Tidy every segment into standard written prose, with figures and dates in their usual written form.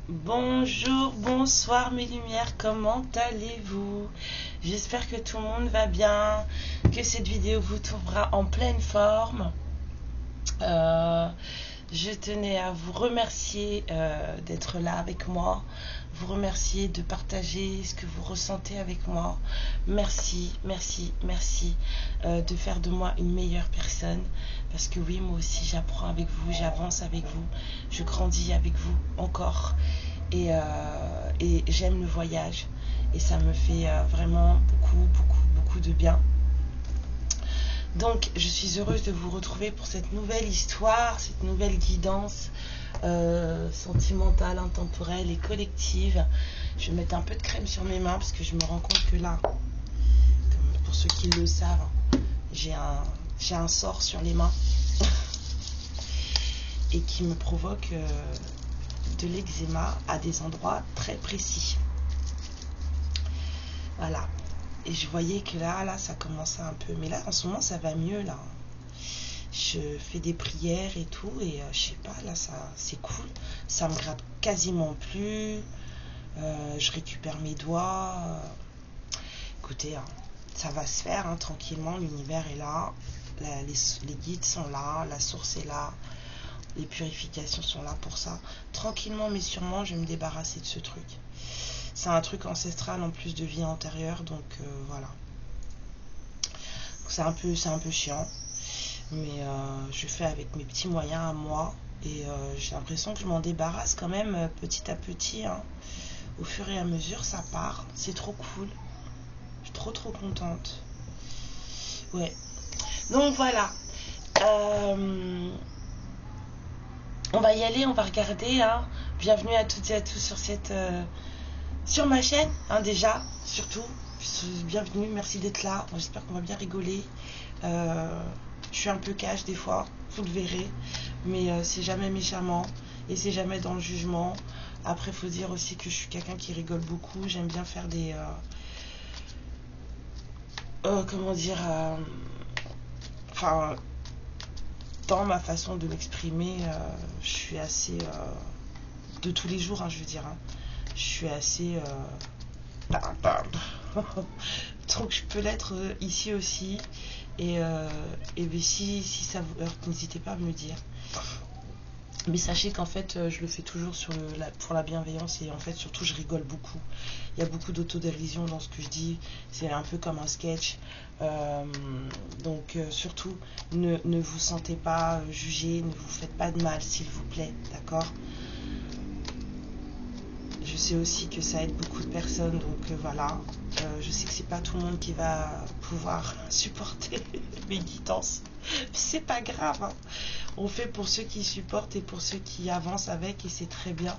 Bonjour, bonsoir mes lumières, comment allez-vous? J'espère que tout le monde va bien, que cette vidéo vous trouvera en pleine forme. Je tenais à vous remercier d'être là avec moi, vous remercier de partager ce que vous ressentez avec moi. Merci, merci, merci de faire de moi une meilleure personne. Parce que oui, moi aussi j'apprends avec vous, j'avance avec vous, je grandis avec vous encore. Et j'aime le voyage. Et ça me fait vraiment beaucoup de bien. Donc, je suis heureuse de vous retrouver pour cette nouvelle histoire, cette nouvelle guidance sentimentale, intemporelle et collective. Je vais mettre un peu de crème sur mes mains parce que je me rends compte que là, pour ceux qui le savent, j'ai un sort sur les mains et qui me provoque de l'eczéma à des endroits très précis. Voilà. Et je voyais que là, ça commençait un peu. Mais là, en ce moment, ça va mieux, là. Je fais des prières et tout. Et je sais pas, là, c'est cool. Ça me gratte quasiment plus. Je récupère mes doigts. Écoutez, hein, ça va se faire, hein, tranquillement. L'univers est là. Les guides sont là. La source est là. Les purifications sont là pour ça. Tranquillement, mais sûrement, je vais me débarrasser de ce truc. C'est un truc ancestral en plus de vie antérieure, donc voilà. C'est un peu chiant, mais je fais avec mes petits moyens à moi, et j'ai l'impression que je m'en débarrasse quand même petit à petit, hein. Au fur et à mesure, ça part. C'est trop cool. Je suis trop contente. Ouais. Donc voilà. On va y aller, on va regarder, hein. Bienvenue à toutes et à tous sur sur ma chaîne, hein, déjà, surtout, bienvenue, merci d'être là. J'espère qu'on va bien rigoler. Je suis un peu cash des fois, vous le verrez, mais c'est jamais méchamment et c'est jamais dans le jugement. Après, il faut dire aussi que je suis quelqu'un qui rigole beaucoup. J'aime bien faire des comment dire, enfin, dans ma façon de m'exprimer, je suis assez de tous les jours, hein, je veux dire, hein. Je suis assez donc je peux l'être ici aussi, et si ça vous heurte, n'hésitez pas à me le dire, mais sachez qu'en fait je le fais toujours pour la bienveillance, et en fait surtout je rigole beaucoup. Il y a beaucoup d'autodérision dans ce que je dis, c'est un peu comme un sketch, donc surtout ne vous sentez pas jugé, ne vous faites pas de mal s'il vous plaît, d'accord? Je sais aussi que ça aide beaucoup de personnes, donc voilà. Je sais que c'est pas tout le monde qui va pouvoir supporter mes guidances. C'est pas grave, hein. On fait pour ceux qui supportent et pour ceux qui avancent avec, et c'est très bien.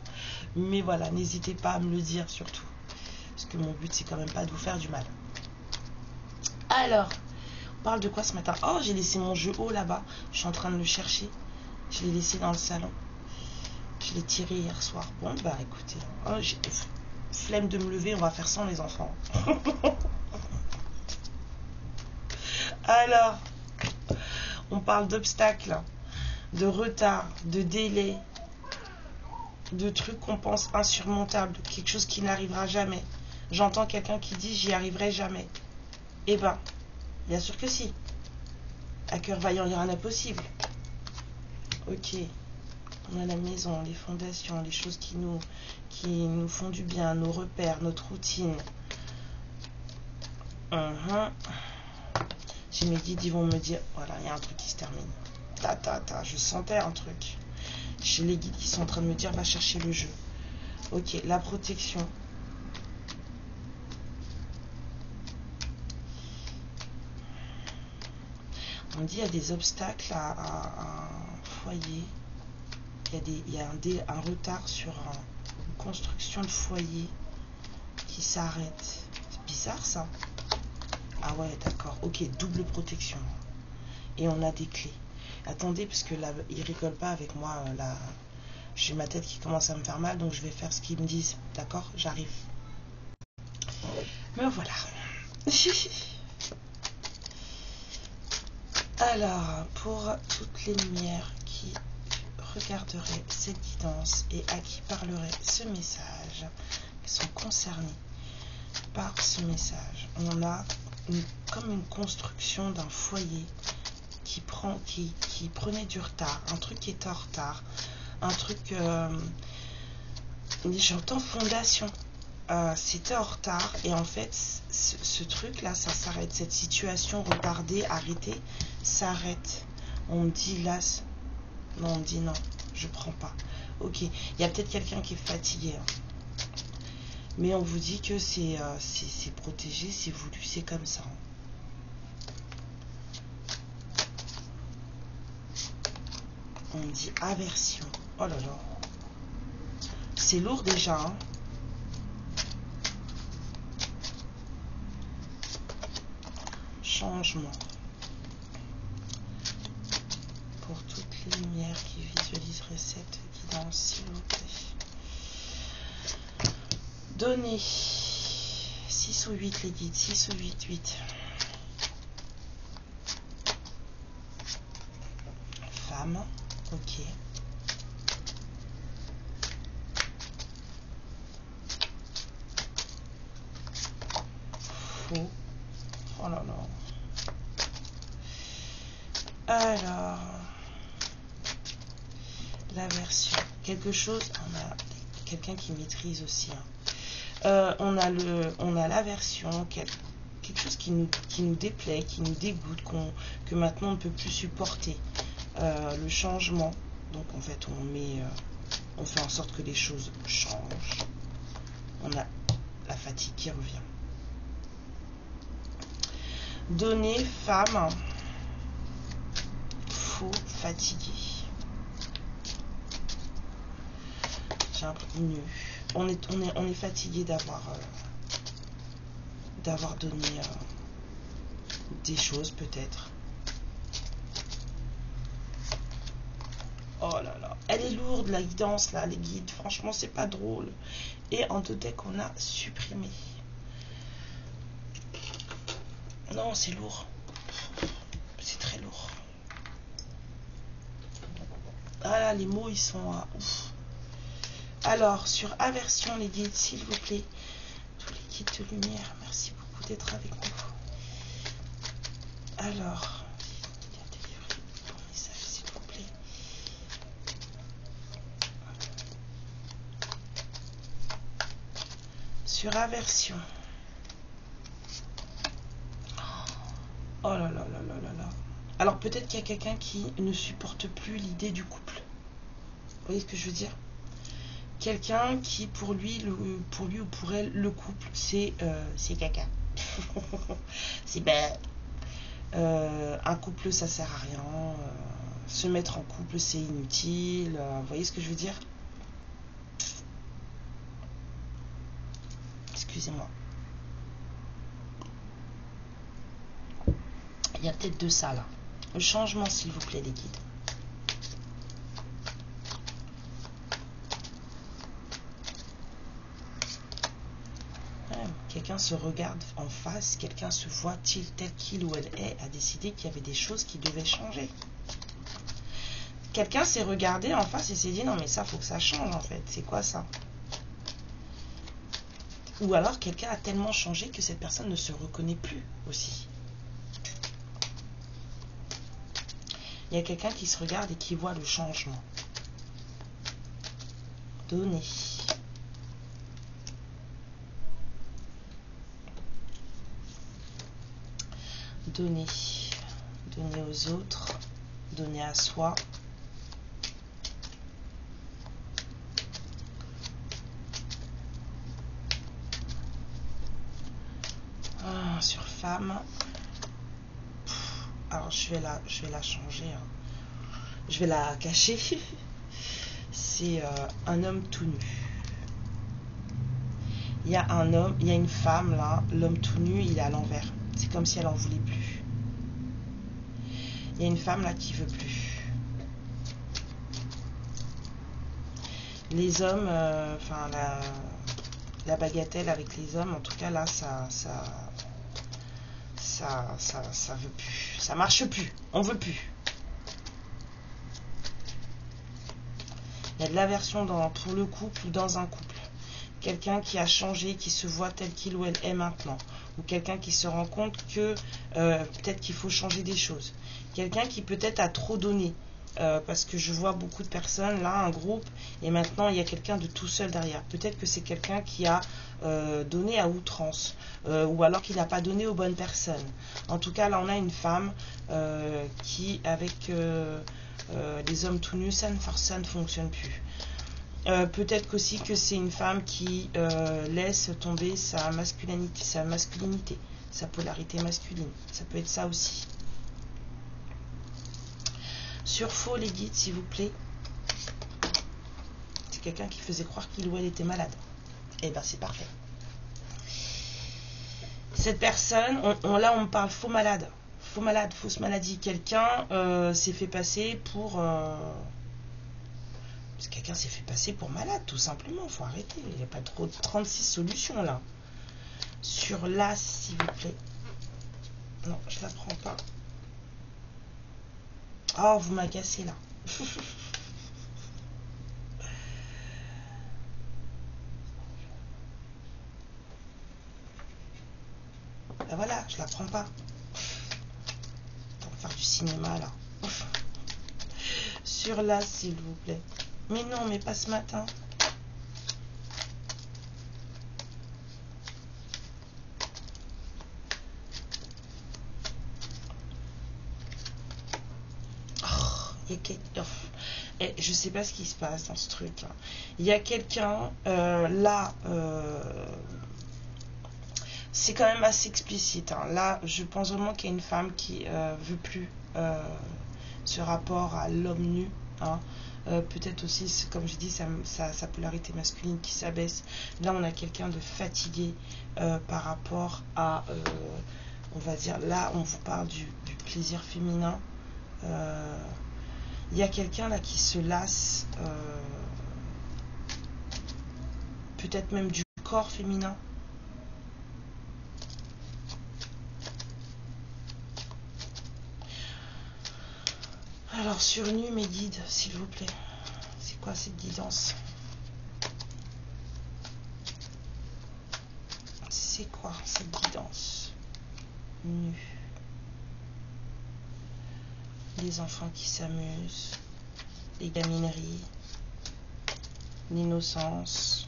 Mais voilà, n'hésitez pas à me le dire surtout. Parce que mon but, c'est quand même pas de vous faire du mal. Alors, on parle de quoi ce matin? Oh, j'ai laissé mon jeu haut là-bas. Je suis en train de le chercher. Je l'ai laissé dans le salon. Je l'ai tiré hier soir. Bon, bah écoutez, oh, j'ai flemme de me lever, on va faire sans les enfants. Alors, on parle d'obstacles, de retard, de délai, de trucs qu'on pense insurmontables, de quelque chose qui n'arrivera jamais. J'entends quelqu'un qui dit j'y arriverai jamais. Eh ben, bien sûr que si. À cœur vaillant, il y a un impossible. Ok. On a la maison, les fondations, les choses qui nous font du bien, nos repères, notre routine. J'ai mes guides, ils vont me dire, voilà, il y a un truc qui se termine. Je sentais un truc. J'ai les guides qui sont en train de me dire, va chercher le jeu. Ok, la protection. On dit, il y a des obstacles à un foyer. Il y a un retard sur une construction de foyer qui s'arrête. C'est bizarre ça. Ah ouais, d'accord. Ok, double protection. Et on a des clés. Attendez, parce que là, ils rigolent pas avec moi. Là, j'ai ma tête qui commence à me faire mal, donc je vais faire ce qu'ils me disent. D'accord? J'arrive. Me voilà. Alors, pour toutes les lumières qui regarderaient cette guidance et à qui parlerait ce message, qui sont concernés par ce message, on a comme une construction d'un foyer qui prenait du retard, un truc qui était en retard, un truc, j'entends fondation, c'était en retard, et en fait ce truc là ça s'arrête, cette situation retardée, arrêtée, s'arrête. On me dit là, non, on me dit non, je prends pas. Ok, il y a peut-être quelqu'un qui est fatigué, hein. Mais on vous dit que c'est protégé, c'est voulu, c'est comme ça, hein. On me dit aversion. Oh là là. C'est lourd déjà, hein. Changement. Pour toutes les lumières qui visualiseraient cette guidance, s'il vous plaît. Donnez 6 ou 8 les guides, 6 ou 8, 8. Femme, ok. Faux. Oh là là. Alors, l'aversion. Quelque chose, on a quelqu'un qui maîtrise aussi, hein. On a l'aversion, quelque chose qui nous déplaît, qui nous dégoûte, que maintenant on ne peut plus supporter. Le changement, donc en fait on fait en sorte que les choses changent. On a la fatigue qui revient. Donner, femme, faux, fatigué. J'ai un nu. On est fatigué d'avoir donné des choses peut-être. Oh là là, elle est lourde la guidance là, les guides, franchement c'est pas drôle. Et en deux decks on a supprimé. Non, c'est lourd, c'est très lourd. Ah là, les mots ils sont ouf. Alors sur aversion les guides, s'il vous plaît, tous les guides de lumière, merci beaucoup d'être avec nous. Alors sur aversion. Oh là là là là là là. Alors peut-être qu'il y a quelqu'un qui ne supporte plus l'idée du couple. Vous voyez ce que je veux dire? Quelqu'un qui pour lui ou pour elle le couple c'est caca. C'est ben un couple ça sert à rien. Se mettre en couple c'est inutile. Vous voyez ce que je veux dire? Excusez-moi. Il y a peut-être de ça là. Le changement s'il vous plaît les guides. Quelqu'un se regarde en face, quelqu'un se voit-il tel qu'il ou elle est, a décidé qu'il y avait des choses qui devaient changer. Quelqu'un s'est regardé en face et s'est dit non mais ça faut que ça change en fait, c'est quoi ça? Ou alors quelqu'un a tellement changé que cette personne ne se reconnaît plus aussi. Il y a quelqu'un qui se regarde et qui voit le changement. Donner. Donner. Donner aux autres. Donner à soi. Sur femme. Alors je vais la changer. Hein. Je vais la cacher. C'est un homme tout nu. Il y a un homme, il y a une femme là. L'homme tout nu, il est à l'envers. C'est comme si elle en voulait plus. Il y a une femme là qui veut plus. Les hommes, enfin la bagatelle avec les hommes, en tout cas là, ça veut plus, ça marche plus, on veut plus. Il y a de l'aversion pour le couple ou dans un couple. Quelqu'un qui a changé, qui se voit tel qu'il ou elle est maintenant. Ou quelqu'un qui se rend compte que peut-être qu'il faut changer des choses. Quelqu'un qui peut-être a trop donné. Parce que je vois beaucoup de personnes, là, un groupe, et maintenant il y a quelqu'un de tout seul derrière. Peut-être que c'est quelqu'un qui a donné à outrance, ou alors qui n'a pas donné aux bonnes personnes. En tout cas, là, on a une femme qui, avec les hommes tout nus, ça ne fonctionne plus. Peut-être aussi que c'est une femme qui laisse tomber sa masculinité, sa polarité masculine. Ça peut être ça aussi. Sur faux, les guides, s'il vous plaît. C'est quelqu'un qui faisait croire qu'il ou elle était malade. Eh bien, c'est parfait. Cette personne, là, on parle faux malade. Faux malade, fausse maladie. Quelqu'un s'est fait passer pour... quelqu'un s'est fait passer pour malade, tout simplement. Il faut arrêter. Il n'y a pas trop de 36 solutions, là. Sur l'as, s'il vous plaît. Non, je la prends pas. Oh, vous m'agacez, là. Ben voilà, je la prends pas. Pour faire du cinéma, là. Sur l'as, s'il vous plaît. Mais non, mais pas ce matin. Je sais pas ce qui se passe dans ce truc là. Il y a quelqu'un là, c'est quand même assez explicite, hein. Là, je pense vraiment qu'il y a une femme qui veut plus ce rapport à l'homme nu, hein. Peut-être aussi, comme je dis, sa polarité masculine qui s'abaisse. Là, on a quelqu'un de fatigué par rapport à, on va dire, là, on vous parle du plaisir féminin. Il y a quelqu'un là qui se lasse, peut-être même du corps féminin. Alors sur nu, mes guides, s'il vous plaît. C'est quoi cette guidance? C'est quoi cette guidance? Nu. Les enfants qui s'amusent, les gamineries, l'innocence,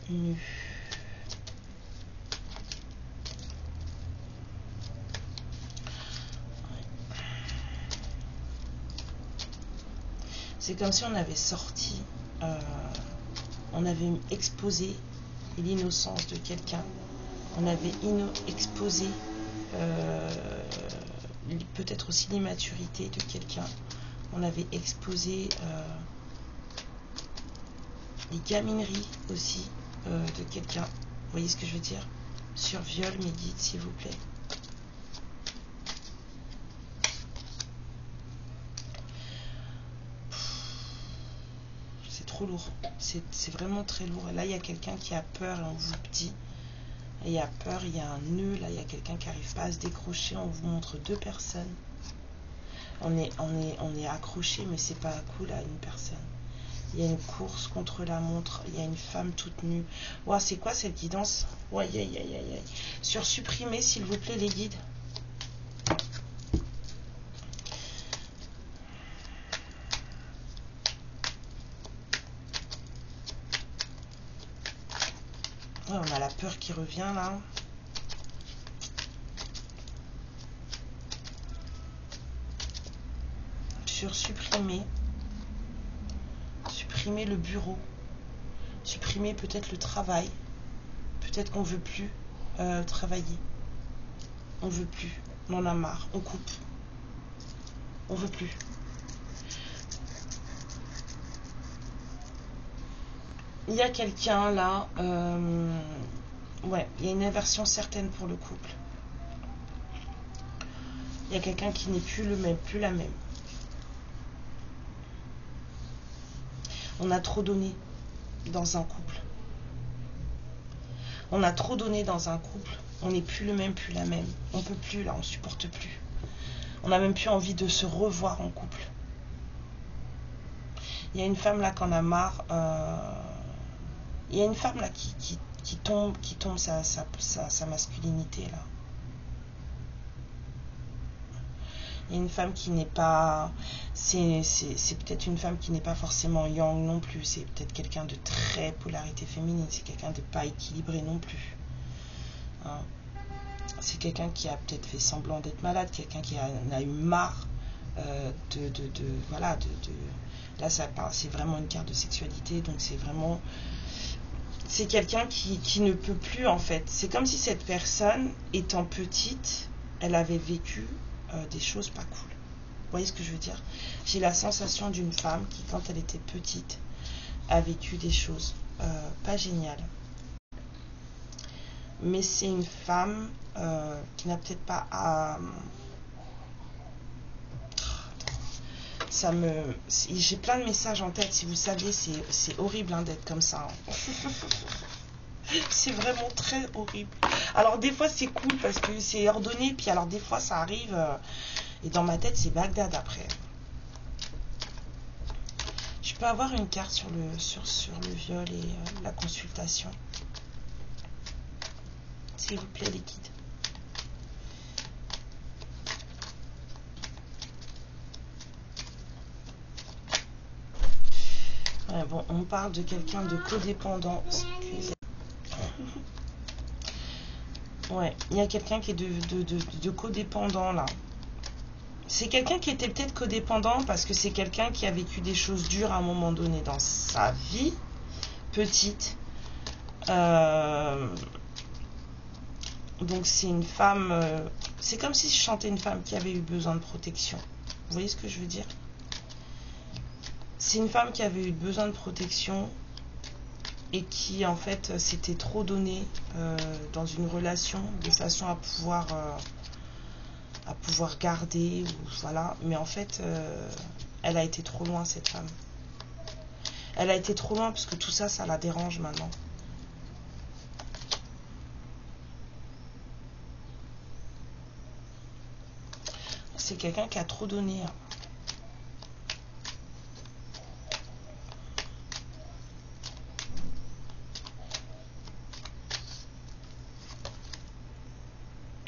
nu. C'est comme si on avait sorti, on avait exposé l'innocence de quelqu'un, on avait exposé peut-être aussi l'immaturité de quelqu'un, on avait exposé les gamineries aussi de quelqu'un. Vous voyez ce que je veux dire? Sur viol, mes guides, s'il vous plaît. C'est trop lourd, c'est vraiment très lourd. Et là, il y a quelqu'un qui a peur et on vous dit. Il y a peur, il y a un nœud, là, il y a quelqu'un qui n'arrive pas à se décrocher. On vous montre deux personnes. On est accroché, mais c'est pas à coup là, une personne. Il y a une course contre la montre, il y a une femme toute nue. Ouah, c'est quoi cette guidance? Ouais, aïe, aïe, aïe, aïe. Sur supprimer, s'il vous plaît, les guides. Ouais, on a la peur qui revient là. Sur supprimer. Supprimer le bureau. Supprimer peut-être le travail. Peut-être qu'on veut plus travailler. On veut plus. On en a marre. On coupe. On veut plus. Il y a quelqu'un là, ouais, il y a une aversion certaine pour le couple. Il y a quelqu'un qui n'est plus le même, plus la même. On a trop donné dans un couple. On a trop donné dans un couple. On n'est plus le même, plus la même. On peut plus, là, on supporte plus. On n'a même plus envie de se revoir en couple. Il y a une femme là qui en a marre. Il y a une femme là qui tombe sa masculinité là. Il y a une femme qui n'est pas... C'est peut-être une femme qui n'est pas forcément yang non plus. C'est peut-être quelqu'un de très polarité féminine. C'est quelqu'un de pas équilibré non plus. Hein. C'est quelqu'un qui a peut-être fait semblant d'être malade. Quelqu'un qui en a eu marre voilà, là, c'est vraiment une carte de sexualité. Donc c'est vraiment... C'est quelqu'un qui ne peut plus en fait. C'est comme si cette personne, étant petite, elle avait vécu... des choses pas cool. Vous voyez ce que je veux dire? J'ai la sensation d'une femme qui, quand elle était petite, a vécu des choses pas géniales. Mais c'est une femme qui n'a peut-être pas à... J'ai plein de messages en tête. Si vous saviez, c'est horrible hein, d'être comme ça. Hein. C'est vraiment très horrible. Alors des fois c'est cool parce que c'est ordonné, puis alors des fois ça arrive et dans ma tête c'est Bagdad après. Je peux avoir une carte sur le viol et la consultation, s'il vous plaît les guides. Ouais, bon, on parle de quelqu'un de codépendant. Excusez. Ouais, il y a quelqu'un qui est de codépendant là. C'est quelqu'un qui était peut-être codépendant parce que c'est quelqu'un qui a vécu des choses dures à un moment donné dans sa vie, petite. Donc c'est une femme, c'est comme si je chantais une femme qui avait eu besoin de protection. Vous voyez ce que je veux dire? C'est une femme qui avait eu besoin de protection et qui en fait s'était trop donné dans une relation de façon à pouvoir garder, ou, voilà. Mais en fait elle a été trop loin cette femme. Elle a été trop loin parce que tout ça, ça la dérange maintenant. C'est quelqu'un qui a trop donné.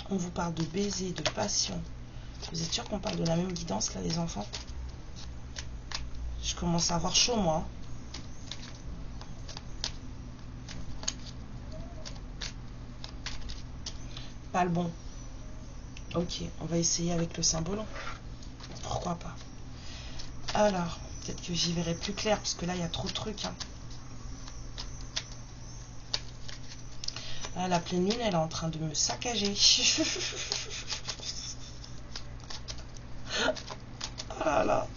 On vous parle de baiser, de passion. Vous êtes sûr qu'on parle de la même guidance là, les enfants? Je commence à avoir chaud moi. Pas le bon. Ok, on va essayer avec le symbole. Pourquoi pas? Alors, peut-être que j'y verrai plus clair parce que là il y a trop de trucs. Hein. Là, la pleine lune, elle est en train de me saccager. Oh là là.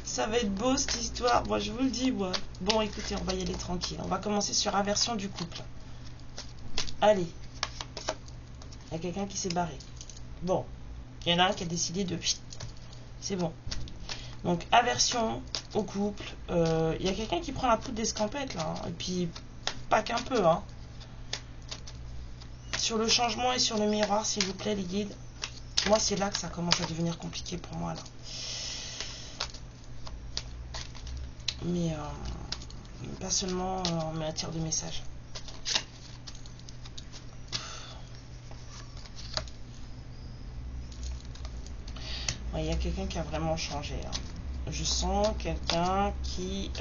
Ça va être beau cette histoire, moi je vous le dis moi. Bon écoutez, on va y aller tranquille. On va commencer sur aversion du couple. Allez. Il y a quelqu'un qui s'est barré. Bon. Il y en a un qui a décidé de... C'est bon. Donc aversion au couple. Il y a quelqu'un qui prend la poudre d'escampette là. Hein. Et puis pas qu'un peu. Hein. Sur le changement et sur le miroir, s'il vous plaît les guides. Moi c'est là que ça commence à devenir compliqué pour moi là. Mais pas seulement en matière de message. Il y a quelqu'un qui a vraiment changé. Hein. Je sens quelqu'un qui,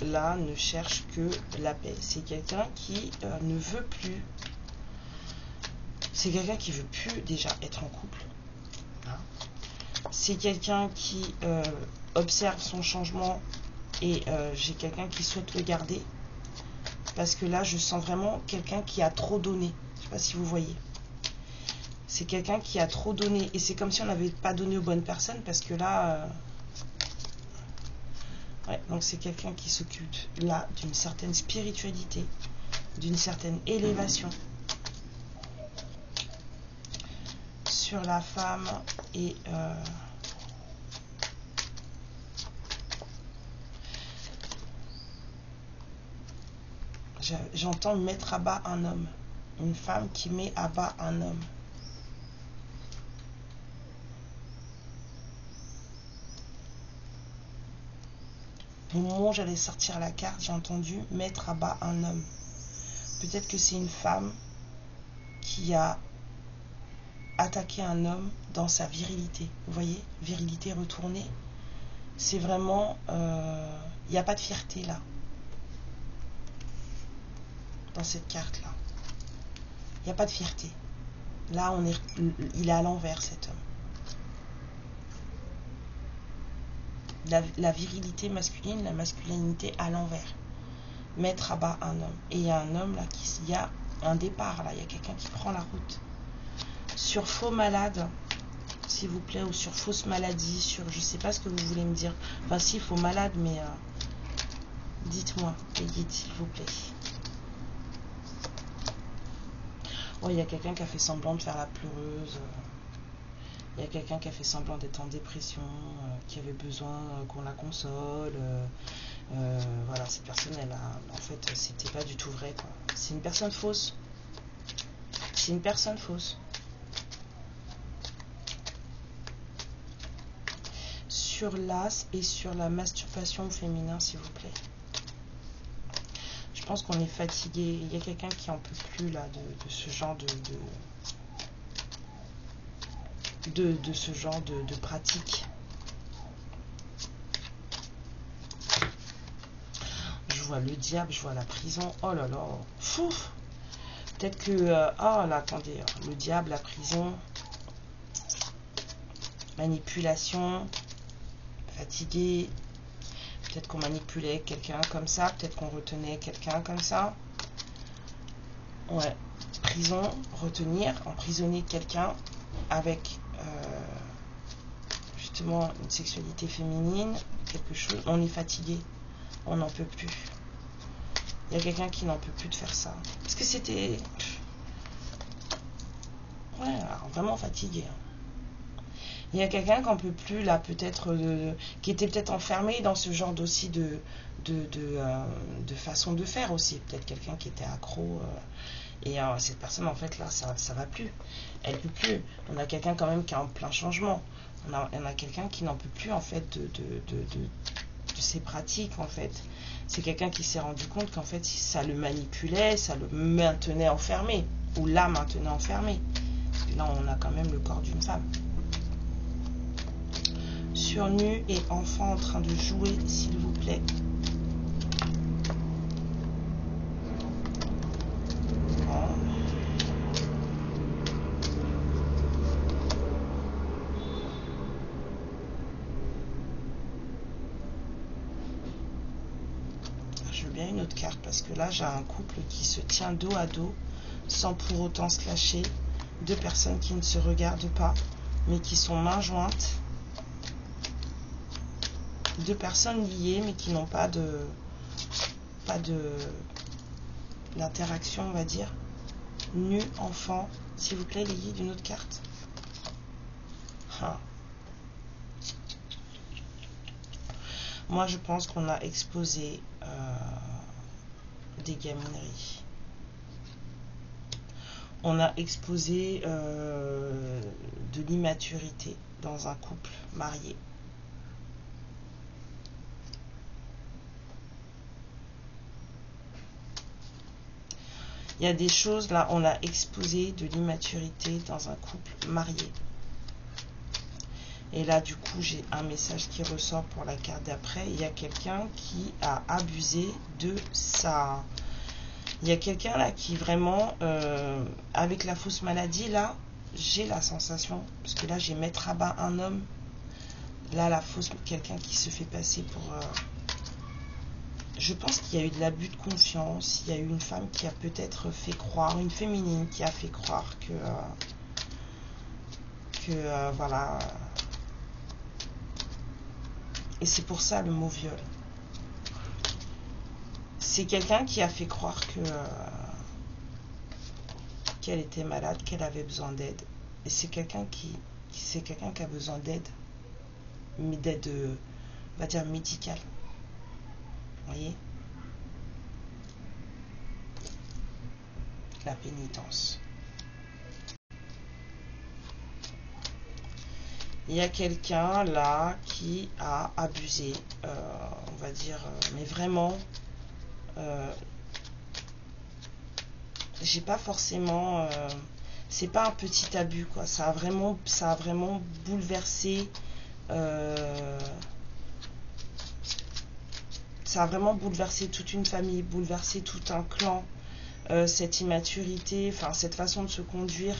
là, ne cherche que la paix. C'est quelqu'un qui ne veut plus. C'est quelqu'un qui veut plus déjà être en couple. Hein. C'est quelqu'un qui observe son changement et j'ai quelqu'un qui souhaite le garder. Parce que là, je sens vraiment quelqu'un qui a trop donné. Je ne sais pas si vous voyez. C'est quelqu'un qui a trop donné. Et c'est comme si on n'avait pas donné aux bonnes personnes. Parce que là... ouais, donc c'est quelqu'un qui s'occupe là d'une certaine spiritualité. D'une certaine élévation. Sur la femme. Et... j'entends mettre à bas un homme. Une femme qui met à bas un homme. Au moment où j'allais sortir la carte, j'ai entendu mettre à bas un homme. Peut-être que c'est une femme qui a attaqué un homme dans sa virilité. Vous voyez, virilité retournée. C'est vraiment... il n'y a pas de fierté là. Dans cette carte-là. Il n'y a pas de fierté. Là, il est à l'envers, cet homme. La virilité masculine, la masculinité à l'envers. Mettre à bas un homme. Et il y a un homme là, il y a un départ là, il y a quelqu'un qui prend la route. Sur faux malade, s'il vous plaît, ou sur fausse maladie, sur je sais pas ce que vous voulez me dire. Enfin si, faux malade, mais dites-moi, les guides, s'il vous plaît. Oh, il y a quelqu'un qui a fait semblant de faire la pleureuse. Il y a quelqu'un qui a fait semblant d'être en dépression, qui avait besoin qu'on la console. Voilà, cette personne, en fait, c'était pas du tout vrai, quoi. C'est une personne fausse. C'est une personne fausse. Sur l'as et sur la masturbation au féminin, s'il vous plaît. Je pense qu'on est fatigué. Il y a quelqu'un qui en peut plus là de ce genre de ce genre de pratique. Je vois le diable, je vois la prison. Oh là là, fou. Peut-être que ah là, attendez, le diable, la prison, manipulation, fatigué. Peut-être qu'on manipulait quelqu'un comme ça, peut-être qu'on retenait quelqu'un comme ça. Ouais, prison, retenir, emprisonner quelqu'un avec justement une sexualité féminine, quelque chose. On est fatigué, on n'en peut plus. Il y a quelqu'un qui n'en peut plus de faire ça. Parce que c'était... Ouais, alors, vraiment fatigué. Il y a quelqu'un qui n'en peut plus, là, peut-être, qui était peut-être enfermé dans ce genre aussi de façon de faire aussi. Peut-être quelqu'un qui était accro. Et cette personne, en fait, là, ça va plus. Elle peut plus. On a quelqu'un quand même qui est en plein changement. On a quelqu'un qui n'en peut plus, en fait, de ses pratiques, en fait. C'est quelqu'un qui s'est rendu compte qu'en fait, ça le manipulait, ça le maintenait enfermé. Ou la maintenait enfermé. Et là, on a quand même le corps d'une femme. Sur nu et enfant en train de jouer, s'il vous plaît. Je veux bien une autre carte parce que là j'ai un couple qui se tient dos à dos sans pour autant se lâcher. Deux personnes qui ne se regardent pas mais qui sont mains jointes. Deux personnes liées mais qui n'ont pas de l'interaction, on va dire. Nu, enfant, s'il vous plaît, les guides d'une autre carte. Moi je pense qu'on a exposé des gamineries. On a exposé de l'immaturité dans un couple marié. Il y a des choses, là, on a exposé de l'immaturité dans un couple marié. Et là, du coup, j'ai un message qui ressort pour la carte d'après. Il y a quelqu'un qui a abusé de ça. Il y a quelqu'un là qui vraiment, avec la fausse maladie, là, j'ai la sensation, parce que là, j'ai mettre à bas un homme. Là, la fausse, quelqu'un qui se fait passer pour... je pense qu'il y a eu de l'abus de confiance. Il y a eu une femme qui a peut-être fait croire, une féminine qui a fait croire que voilà. Et c'est pour ça le mot viol. C'est quelqu'un qui a fait croire qu'elle était malade, qu'elle avait besoin d'aide. Et c'est quelqu'un qui a besoin d'aide, mais d'aide, on va dire médicale. Vous voyez? la pénitence. Il y a quelqu'un là qui a abusé, on va dire, mais vraiment, j'ai pas forcément, c'est pas un petit abus quoi, ça a vraiment bouleversé, ça a vraiment bouleversé toute une famille, bouleversé tout un clan, cette immaturité, enfin cette façon de se conduire.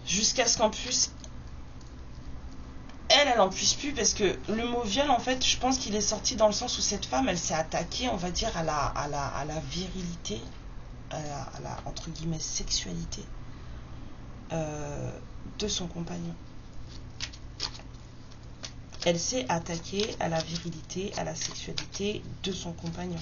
Jusqu'à ce qu'en plus, elle en puisse plus, parce que le mot viol, en fait, je pense qu'il est sorti dans le sens où cette femme, elle s'est attaquée, on va dire, à la virilité, à la, entre guillemets, sexualité de son compagnon. Elle s'est attaquée à la virilité, à la sexualité de son compagnon.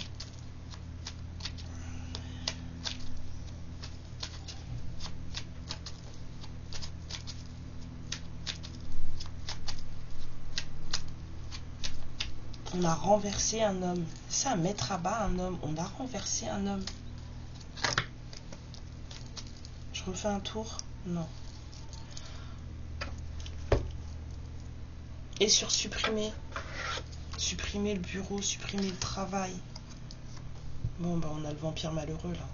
On a renversé un homme. C'est à mettre à bas un homme. On a renversé un homme. Je refais un tour? Non. Et sur supprimer. Supprimer le bureau, supprimer le travail. Bon, ben on a le vampire malheureux là.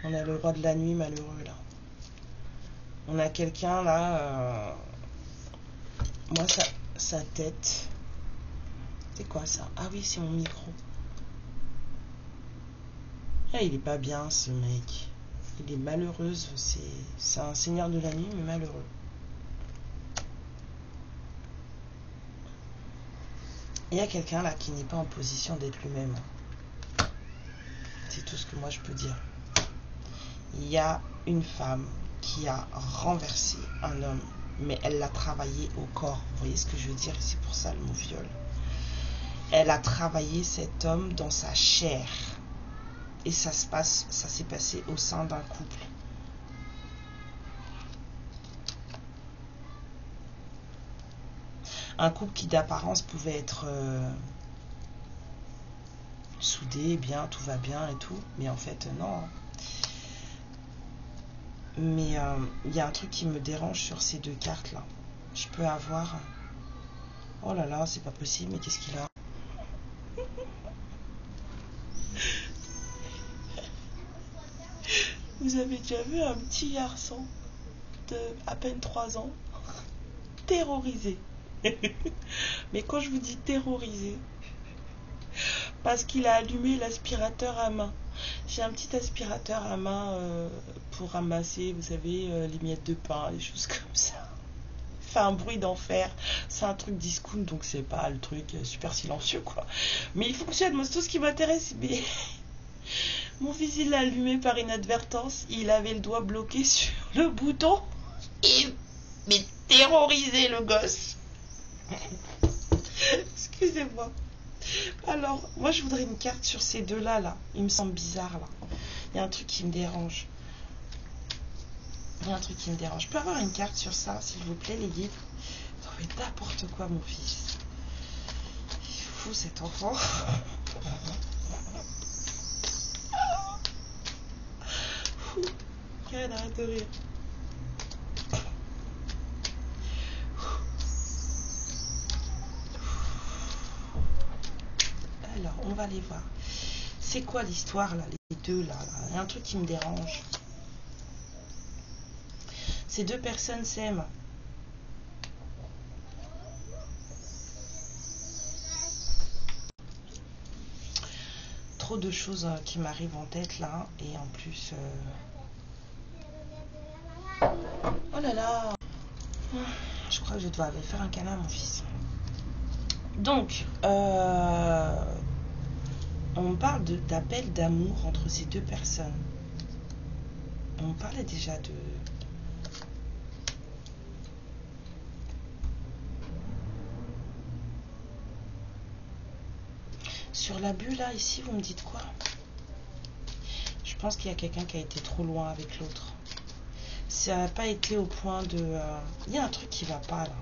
On a le roi de la nuit malheureux là. On a quelqu'un là. Moi, sa tête. C'est quoi ça? Ah oui, c'est mon micro. Ah, il est pas bien ce mec. Il est malheureux. C'est un seigneur de la nuit, mais malheureux. Il y a quelqu'un là qui n'est pas en position d'être lui-même. C'est tout ce que moi je peux dire. Il y a une femme qui a renversé un homme, mais elle l'a travaillé au corps. Vous voyez ce que je veux dire? C'est pour ça le mot viol. Elle a travaillé cet homme dans sa chair. Et ça s'est passé au sein d'un couple. Un couple qui d'apparence pouvait être soudé, bien, tout va bien et tout. Mais en fait, non. Mais il y a un truc qui me dérange sur ces deux cartes là. Je peux avoir... Oh là là, c'est pas possible, mais qu'est-ce qu'il a? Vous avez déjà vu un petit garçon de à peine 3 ans terrorisé? Mais quand je vous dis terrorisé, parce qu'il a allumé l'aspirateur à main. J'ai un petit aspirateur à main pour ramasser, vous savez, les miettes de pain, les choses comme ça. Il fait un bruit d'enfer. C'est un truc discount, donc c'est pas le truc super silencieux, quoi. Mais il fonctionne, moi c'est tout ce qui m'intéresse. Mais mon fils, il l'a allumé par inadvertance. Il avait le doigt bloqué sur le bouton. Mais terrorisé, le gosse. Excusez-moi. Alors, moi je voudrais une carte sur ces deux-là, là. Il me semble bizarre, là. Il y a un truc qui me dérange. Il y a un truc qui me dérange. Je peux avoir une carte sur ça, s'il vous plaît, les guides? Vous trouvez n'importe quoi, mon fils. Il est fou, cet enfant. Regarde, arrête de rire. Alors, on va les voir. C'est quoi l'histoire, là, les deux, là? Il y a un truc qui me dérange. Ces deux personnes s'aiment. Trop de choses qui m'arrivent en tête, là. Et en plus... Oh là là! Je crois que je dois aller faire un câlin à mon fils. Donc, on parle d'appel d'amour entre ces deux personnes. On parlait déjà de... Sur l'abus, là, ici, vous me dites quoi? Je pense qu'il y a quelqu'un qui a été trop loin avec l'autre. Ça n'a pas été au point de... Il y a un truc qui va pas, là.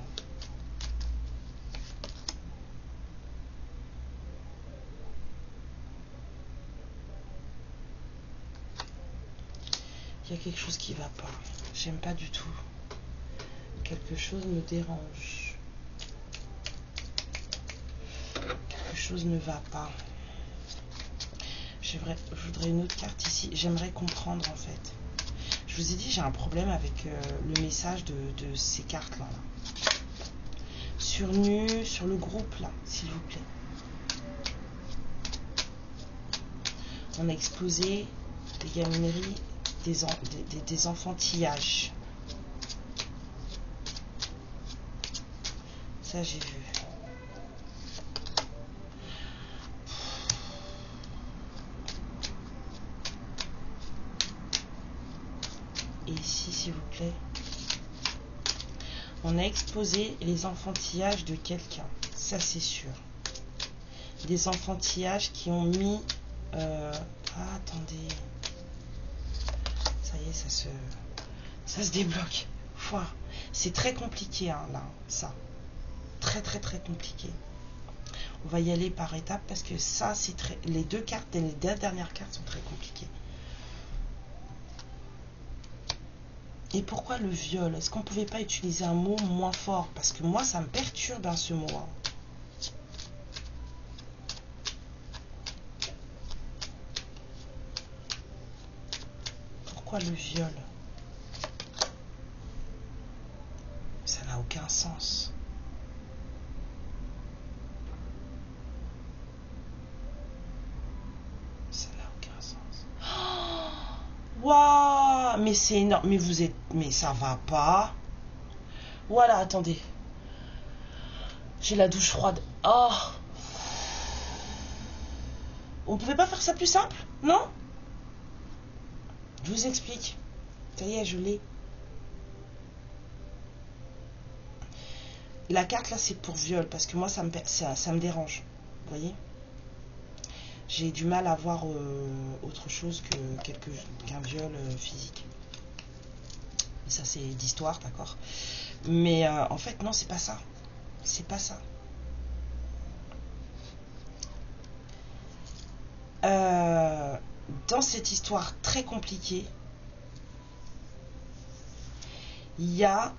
Il y a quelque chose qui va pas. J'aime pas du tout. Quelque chose me dérange. Quelque chose ne va pas. Je voudrais une autre carte ici. J'aimerais comprendre en fait. Je vous ai dit, j'ai un problème avec le message de ces cartes là. Sur le groupe là, s'il vous plaît. On a exposé des gamineries, des enfantillages. Ça, j'ai vu. Et ici, s'il vous plaît, on a exposé les enfantillages de quelqu'un. Ça, c'est sûr. Des enfantillages qui ont mis... Ah, attendez. Ça y est, ça se débloque. C'est très compliqué, hein, là, ça. Très, très, très compliqué. On va y aller par étapes parce que ça, c'est très... Les deux dernières cartes sont très compliquées. Et pourquoi le viol? Est-ce qu'on ne pouvait pas utiliser un mot moins fort? Parce que moi, ça me perturbe, hein, ce mot. Hein. Pourquoi le viol? Ça n'a aucun sens. Ça n'a aucun sens. Waouh! Mais c'est énorme. Mais vous êtes... Mais ça va pas. Voilà, attendez. J'ai la douche froide. Oh! On pouvait pas faire ça plus simple? Non? Je vous explique. Ça y est, je l'ai. La carte là, c'est pour viol. Parce que moi, ça me dérange. Vous voyez? J'ai du mal à voir autre chose qu'un viol physique. Et ça, c'est d'histoire, d'accord? Mais en fait, non, c'est pas ça. C'est pas ça. Dans cette histoire très compliquée, il y a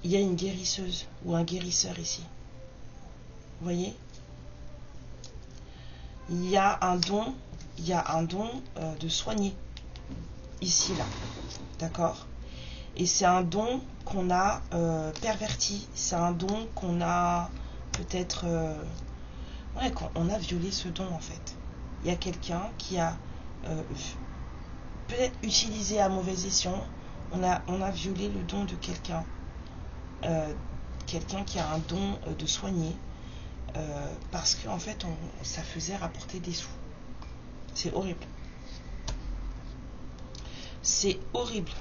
une guérisseuse ou un guérisseur ici. Vous voyez? Il y a un don de soigner ici, là. D'accord? Et c'est un don qu'on a perverti. C'est un don qu'on a peut-être... ouais, on a violé ce don, en fait. Il y a quelqu'un qui a peut-être utilisé à mauvais escient. On a violé le don de quelqu'un. Quelqu'un qui a un don de soigner. Parce qu'en fait, ça faisait rapporter des sous. C'est horrible. C'est horrible.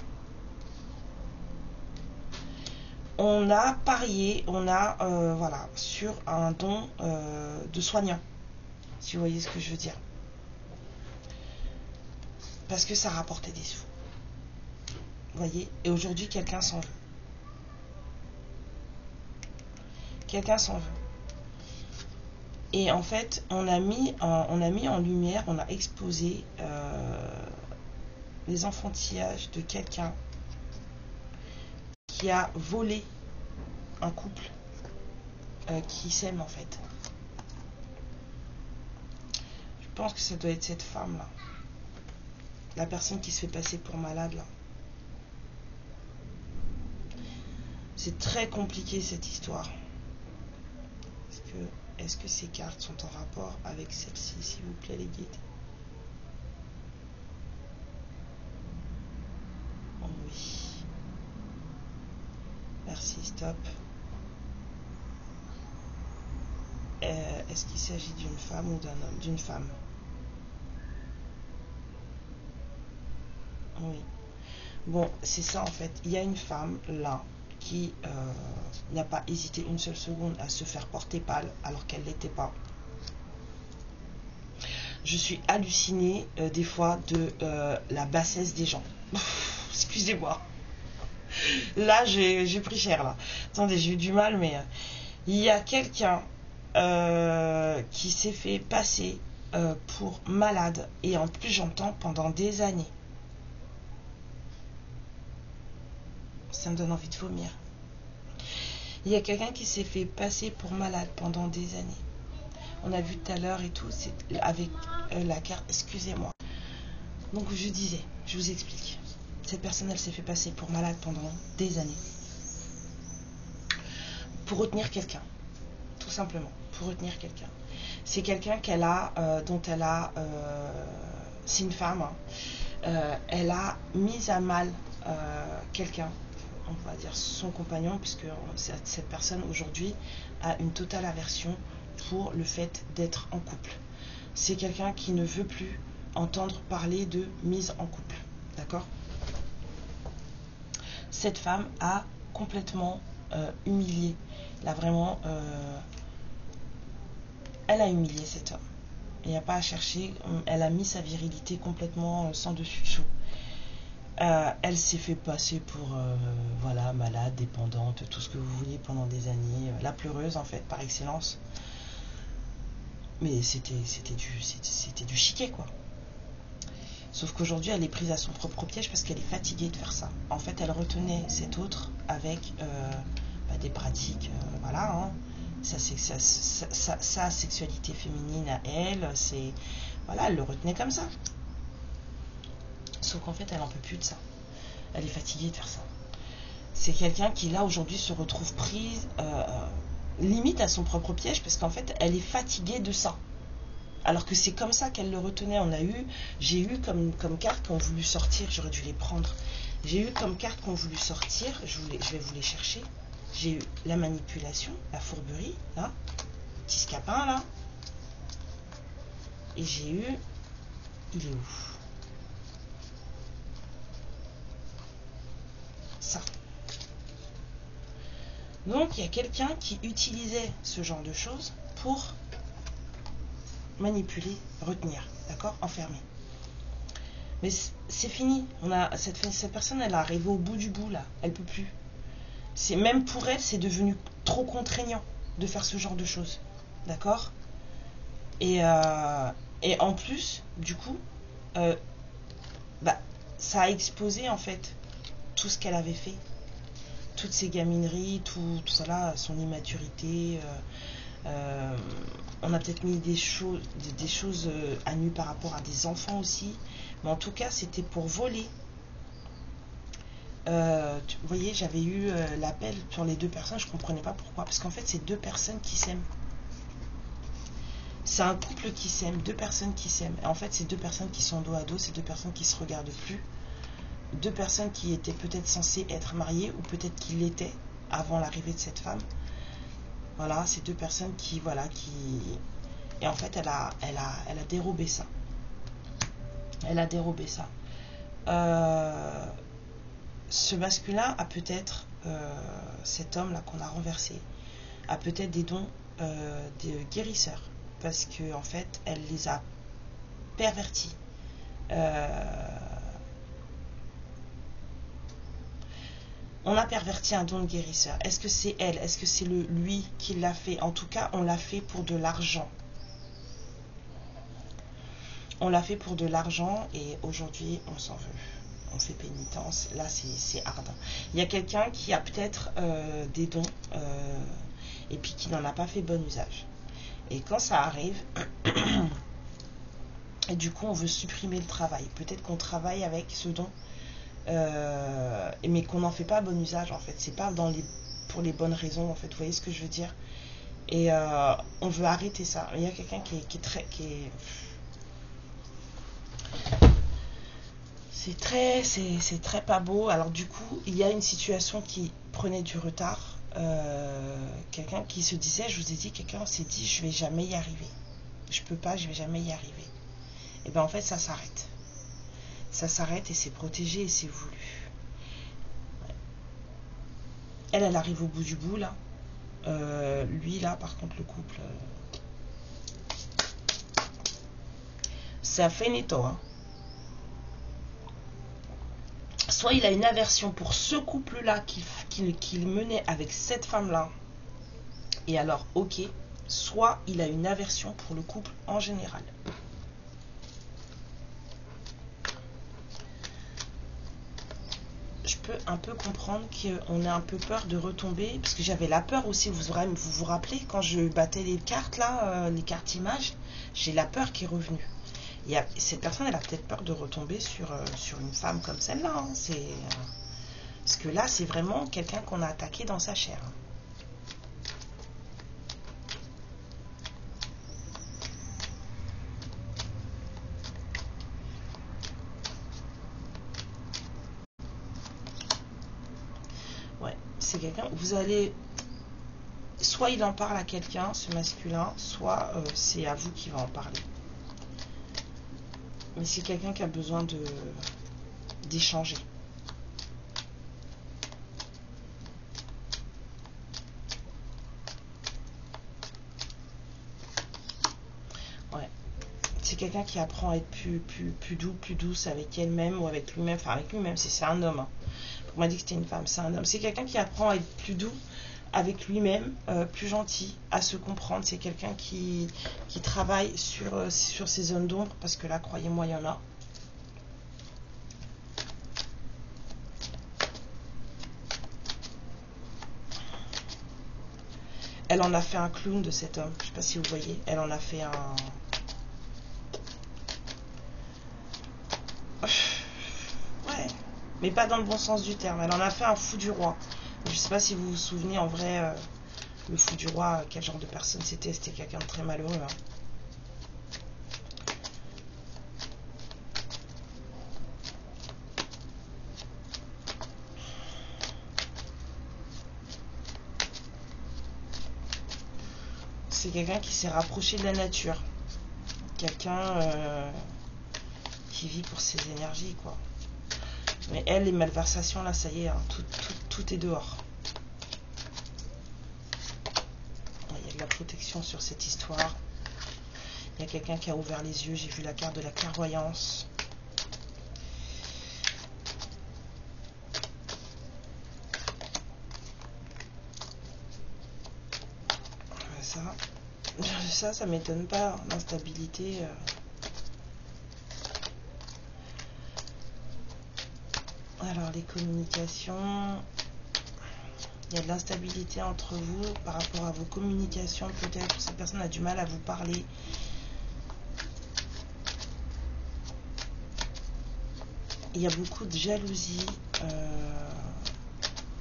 On a parié, voilà, sur un don de soignant. Si vous voyez ce que je veux dire. Parce que ça rapportait des sous. Vous voyez? Et aujourd'hui, quelqu'un s'en veut. Quelqu'un s'en veut. Et en fait, on a mis en lumière, on a exposé les enfantillages de quelqu'un qui a volé un couple qui s'aime en fait. Je pense que ça doit être cette femme-là. La personne qui se fait passer pour malade là. C'est très compliqué cette histoire. Est-ce que ces cartes sont en rapport avec celle-ci, s'il vous plaît, les guides? Oh oui. Merci, stop. Est-ce qu'il s'agit d'une femme ou d'un homme? D'une femme. Oui. Bon, c'est ça en fait. Il y a une femme là qui n'a pas hésité une seule seconde à se faire porter pâle alors qu'elle ne l'était pas. Je suis hallucinée des fois de la bassesse des gens. Excusez-moi. Là, j'ai pris cher là. Attendez, j'ai eu du mal, mais il y a quelqu'un qui s'est fait passer pour malade. Et en plus, j'entends pendant des années. Ça me donne envie de vomir. Il y a quelqu'un qui s'est fait passer pour malade pendant des années. On a vu tout à l'heure et tout, c'est avec la carte, excusez-moi. Donc je disais, je vous explique. Cette personne, elle s'est fait passer pour malade pendant des années. Pour retenir quelqu'un. Tout simplement, pour retenir quelqu'un. C'est quelqu'un qu'elle a, dont elle a, c'est une femme, hein, elle a mis à mal quelqu'un, on va dire son compagnon, puisque cette personne aujourd'hui a une totale aversion pour le fait d'être en couple. C'est quelqu'un qui ne veut plus entendre parler de mise en couple, d'accord? Cette femme a complètement humilié, là vraiment, elle a humilié cet homme. Il n'y a pas à chercher, elle a mis sa virilité complètement sans dessus dessous. Elle s'est fait passer pour voilà, malade, dépendante, tout ce que vous voulez pendant des années, la pleureuse en fait par excellence. Mais c'était du chiquet quoi. Sauf qu'aujourd'hui elle est prise à son propre piège parce qu'elle est fatiguée de faire ça. En fait elle retenait cet autre avec des pratiques, voilà, hein. Sa sexualité féminine à elle, c'est voilà, elle le retenait comme ça. Sauf qu'en fait, elle n'en peut plus de ça. Elle est fatiguée de faire ça. C'est quelqu'un qui, là, aujourd'hui, se retrouve prise limite à son propre piège parce qu'en fait, elle est fatiguée de ça. Alors que c'est comme ça qu'elle le retenait. J'ai eu comme carte qu'on voulu sortir, j'aurais dû les prendre. J'ai eu comme carte qu'on voulu sortir, je vais vous les chercher. J'ai eu la manipulation, la fourberie, là, petit scapin, là. Et j'ai eu, il est où ? Ça. Donc il y a quelqu'un qui utilisait ce genre de choses pour manipuler, retenir, d'accord, enfermer. Mais c'est fini. Cette personne, elle est arrivée au bout du bout là. Elle peut plus. C'est même pour elle, c'est devenu trop contraignant de faire ce genre de choses, d'accord. Et en plus, du coup, ça a exposé en fait tout ce qu'elle avait fait, toutes ses gamineries, tout ça là, son immaturité. On a peut-être mis des choses à nu par rapport à des enfants aussi, mais en tout cas c'était pour voler. Vous voyez, j'avais eu l'appel sur les deux personnes, je comprenais pas pourquoi, parce qu'en fait c'est deux personnes qui s'aiment. C'est un couple qui s'aime, deux personnes qui s'aiment. En fait c'est deux personnes qui sont dos à dos, c'est deux personnes qui se regardent plus, deux personnes qui étaient peut-être censées être mariées ou peut-être qui l'étaient avant l'arrivée de cette femme. Voilà, c'est deux personnes qui et en fait elle a dérobé ça. Elle a dérobé ça. Ce masculin a peut-être, cet homme là qu'on a renversé, a peut-être des dons de guérisseur, parce que en fait elle les a pervertis. On a perverti un don de guérisseur. Est-ce que c'est elle? Est-ce que c'est lui qui l'a fait? En tout cas, on l'a fait pour de l'argent. On l'a fait pour de l'argent et aujourd'hui, on s'en veut. On fait pénitence. Là, c'est hard. Il y a quelqu'un qui a peut-être des dons et puis qui n'en a pas fait bon usage. Et quand ça arrive, et du coup, on veut supprimer le travail. Peut-être qu'on travaille avec ce don. Mais qu'on n'en fait pas bon usage en fait, c'est pas pour les bonnes raisons en fait, vous voyez ce que je veux dire. Et on veut arrêter ça. Il y a quelqu'un qui est c'est très pas beau. Alors du coup il y a une situation qui prenait du retard, quelqu'un qui se disait, je vous ai dit, quelqu'un s'est dit je vais jamais y arriver, je peux pas, je vais jamais y arriver. Et bien en fait ça s'arrête. Ça s'arrête et c'est protégé et c'est voulu. Ouais. Elle arrive au bout du bout là. Lui là, par contre, le couple, ça fait netto. Hein. Soit il a une aversion pour ce couple là qu'il menait avec cette femme là. Et alors, ok. Soit il a une aversion pour le couple en général. un peu comprendre qu'on a un peu peur de retomber, parce que j'avais la peur aussi, vous vous rappelez, quand je battais les cartes là, les cartes images, j'ai la peur qui est revenue. Cette personne, elle a peut-être peur de retomber sur une femme comme celle-là, hein. Parce que là, c'est vraiment quelqu'un qu'on a attaqué dans sa chair. Ouais, c'est quelqu'un, vous allez... Soit il en parle à quelqu'un, ce masculin, soit c'est à vous qui va en parler. Mais c'est quelqu'un qui a besoin d'échanger. Ouais. C'est quelqu'un qui apprend à être plus doux, plus douce avec elle-même ou avec lui-même. Enfin, avec lui-même, c'est un homme. Hein. On m'a dit que c'était une femme, c'est un homme. C'est quelqu'un qui apprend à être plus doux avec lui-même, plus gentil, à se comprendre. C'est quelqu'un qui travaille sur ses zones d'ombre, parce que là, croyez-moi, il y en a. Elle en a fait un clown de cet homme. Je ne sais pas si vous voyez. Elle en a fait un... Ouais, mais pas dans le bon sens du terme. Elle en a fait un fou du roi. Je ne sais pas si vous vous souvenez, en vrai, le fou du roi, quel genre de personne c'était. C'était quelqu'un de très malheureux. Hein. C'est quelqu'un qui s'est rapproché de la nature. Quelqu'un qui vit pour ses énergies, quoi. Mais elle, les malversations, là, ça y est, hein, tout est dehors. Il y a de la protection sur cette histoire. Il y a quelqu'un qui a ouvert les yeux. J'ai vu la carte de la clairvoyance. Ça m'étonne pas, l'instabilité. Alors, les communications. Il y a de l'instabilité entre vous par rapport à vos communications. Peut-être que cette personne a du mal à vous parler. Il y a beaucoup de jalousie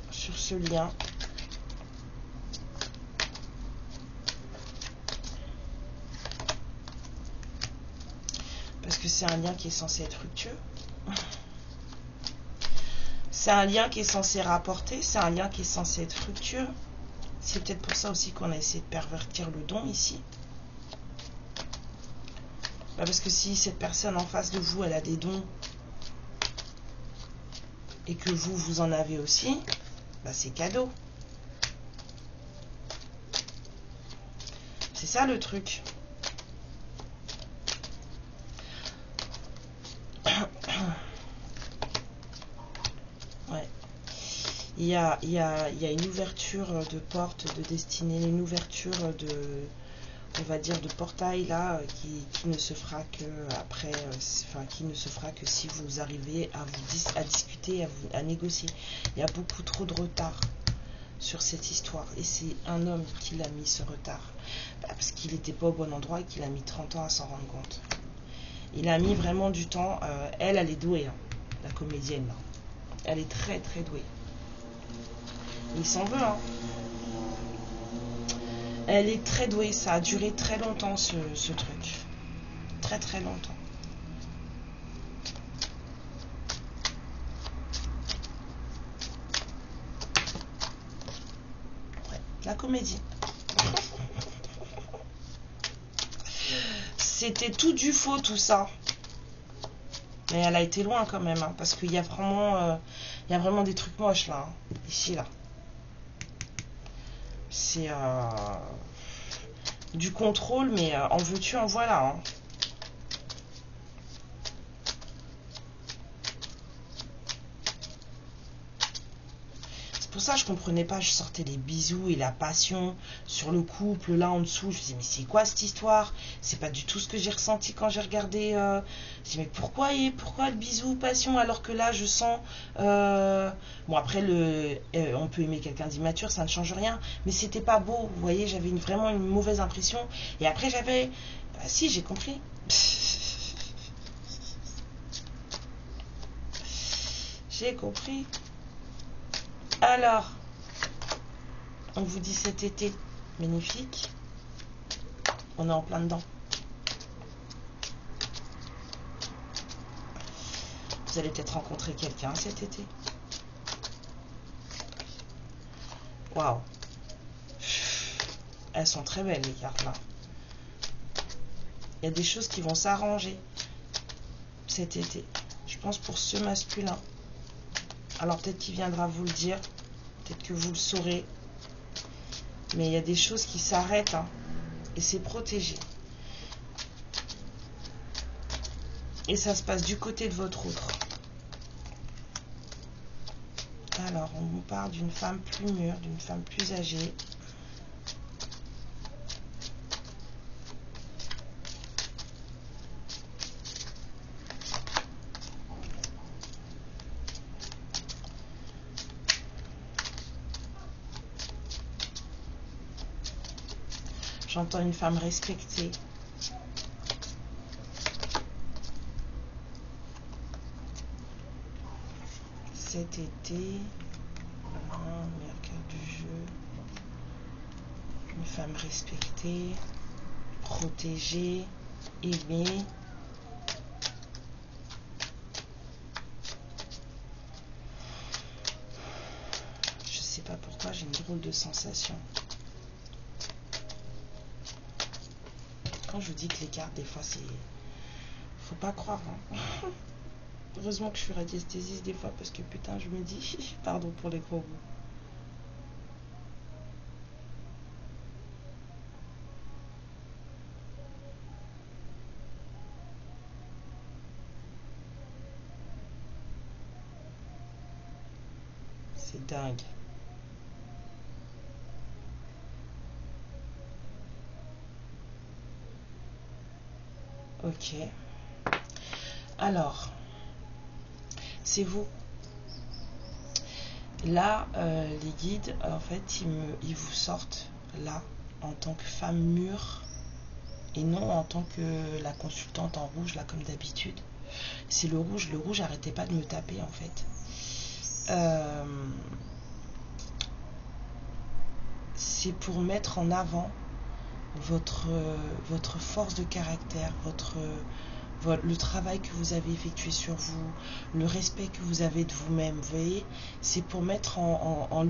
sur ce lien. Parce que c'est un lien qui est censé être fructueux. C'est un lien qui est censé rapporter. C'est un lien qui est censé être fructueux. C'est peut-être pour ça aussi qu'on a essayé de pervertir le don ici. Parce que si cette personne en face de vous, elle a des dons, et que vous en avez aussi, bah c'est cadeau. C'est ça le truc. Ouais. Il y a une ouverture de porte de destinée, une ouverture de, on va dire, de portail là, qui ne se fera que après, enfin qui ne se fera que si vous arrivez à discuter, à négocier. Il y a beaucoup trop de retard sur cette histoire, et c'est un homme qui l'a mis ce retard, parce qu'il n'était pas au bon endroit et qu'il a mis 30 ans à s'en rendre compte. Il a mis vraiment du temps. Elle est douée, hein, la comédienne là. Elle est très très douée. Il s'en veut, hein. Elle est très douée. Ça a duré très longtemps ce truc. Très très longtemps. Ouais, la comédie. C'était tout du faux tout ça. Mais elle a été loin quand même, hein, parce qu'il y a vraiment des trucs moches là, hein, ici là. C'est du contrôle, mais en veux-tu, en voilà. Hein. C'est pour ça que je comprenais pas. Je sortais les bisous et la passion sur le couple là en dessous. Je me disais mais c'est quoi cette histoire? C'est pas du tout ce que j'ai ressenti quand j'ai regardé. Je dis mais pourquoi le bisou passion alors que là je sens. Bon après on peut aimer quelqu'un d'immature, ça ne change rien. Mais c'était pas beau. Vous voyez, j'avais vraiment une mauvaise impression. Et après j'avais. Ah si, j'ai compris. J'ai compris. Alors, on vous dit cet été magnifique. On est en plein dedans. Vous allez peut-être rencontrer quelqu'un cet été. Waouh. Elles sont très belles les cartes là. Il y a des choses qui vont s'arranger cet été. Je pense pour ce masculin. Alors peut-être qu'il viendra vous le dire. Peut-être que vous le saurez. Mais il y a des choses qui s'arrêtent. Hein, et c'est protégé. Et ça se passe du côté de votre autre. Alors, on vous parle d'une femme plus mûre, d'une femme plus âgée. J'entends une femme respectée. Cet été, meilleure carte du jeu. Une femme respectée, protégée, aimée. Je sais pas pourquoi, j'ai une drôle de sensation. Quand je vous dis que les cartes, des fois, c'est... Faut pas croire. Hein. Heureusement que je suis radiesthésiste des fois, parce que putain, je me dis... Pardon pour les gros mots. C'est dingue. Ok. Alors, c'est vous. Là, les guides, en fait, ils vous sortent là en tant que femme mûre et non en tant que la consultante en rouge, là, comme d'habitude. C'est le rouge. Le rouge, arrêtez pas de me taper, en fait. C'est pour mettre en avant votre force de caractère, le travail que vous avez effectué sur vous, le respect que vous avez de vous-même. Vous voyez, c'est pour mettre en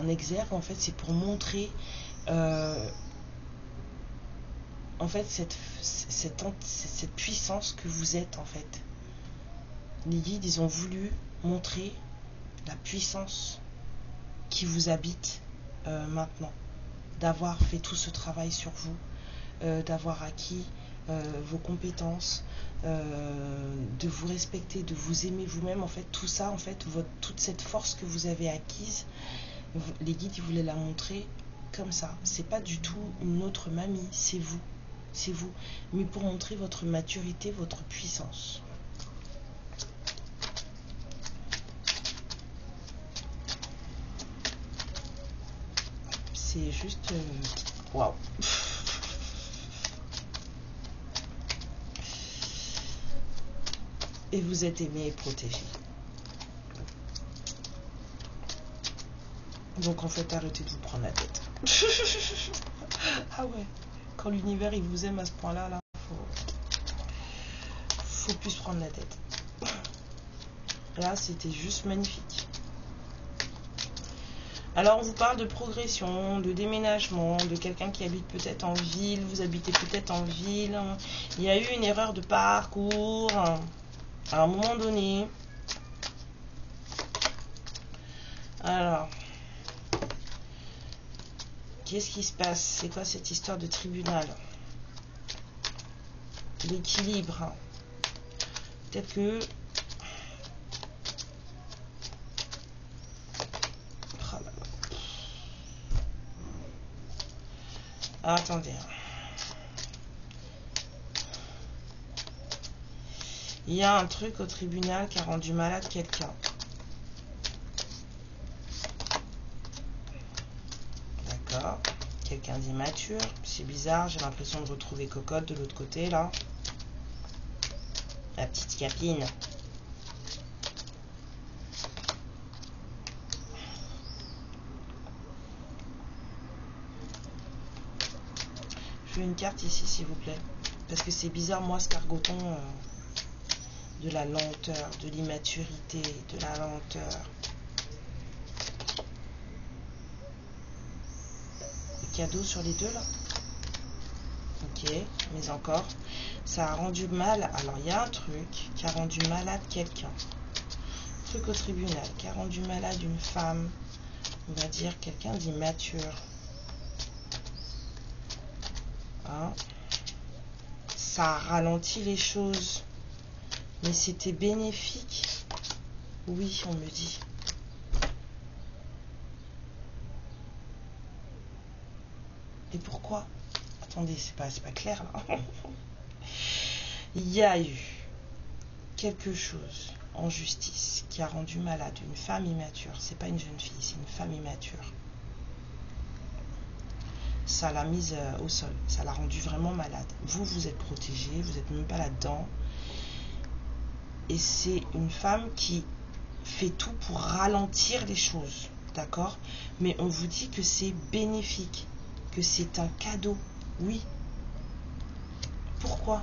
exergue, en fait, c'est pour montrer en fait cette puissance que vous êtes, en fait. Les guides, ils ont voulu montrer la puissance qui vous habite maintenant, d'avoir fait tout ce travail sur vous, d'avoir acquis vos compétences, de vous respecter, de vous aimer vous-même. En fait, tout ça, en fait, toute cette force que vous avez acquise, les guides, ils voulaient la montrer comme ça. C'est pas du tout une autre mamie, c'est vous. C'est vous. Mais pour montrer votre maturité, votre puissance. C'est juste... Waouh. Et vous êtes aimé et protégé. Donc en fait, arrêtez de vous prendre la tête. Ah ouais. Quand l'univers il vous aime à ce point-là, là, faut plus se prendre la tête. Là, c'était juste magnifique. Alors, on vous parle de progression, de déménagement, de quelqu'un qui habite peut-être en ville, vous habitez peut-être en ville. Il y a eu une erreur de parcours à un moment donné. Alors, qu'est-ce qui se passe? C'est quoi cette histoire de tribunal? L'équilibre. Peut-être que... Ah, attendez. Il y a un truc au tribunal qui a rendu malade quelqu'un. D'accord. Quelqu'un d'immature. C'est bizarre, j'ai l'impression de retrouver Cocotte de l'autre côté, là. La petite capine. Je veux une carte ici, s'il vous plaît. Parce que c'est bizarre, moi, ce cargoton, de la lenteur, de l'immaturité, de la lenteur. Le cadeau sur les deux, là. Ok, mais encore. Ça a rendu mal. Alors, il y a un truc qui a rendu malade quelqu'un. Truc au tribunal qui a rendu malade une femme. On va dire quelqu'un d'immature. Hein? Ça a ralenti les choses. Mais c'était bénéfique. Oui, on me dit. Et pourquoi? Attendez, c'est pas clair là. Il y a eu quelque chose en justice qui a rendu malade une femme immature. C'est pas une jeune fille, c'est une femme immature. Ça l'a mise au sol. Ça l'a rendue vraiment malade. Vous, vous êtes protégé, vous n'êtes même pas là-dedans. Et c'est une femme qui fait tout pour ralentir les choses. D'accord? Mais on vous dit que c'est bénéfique. Que c'est un cadeau. Oui. Pourquoi?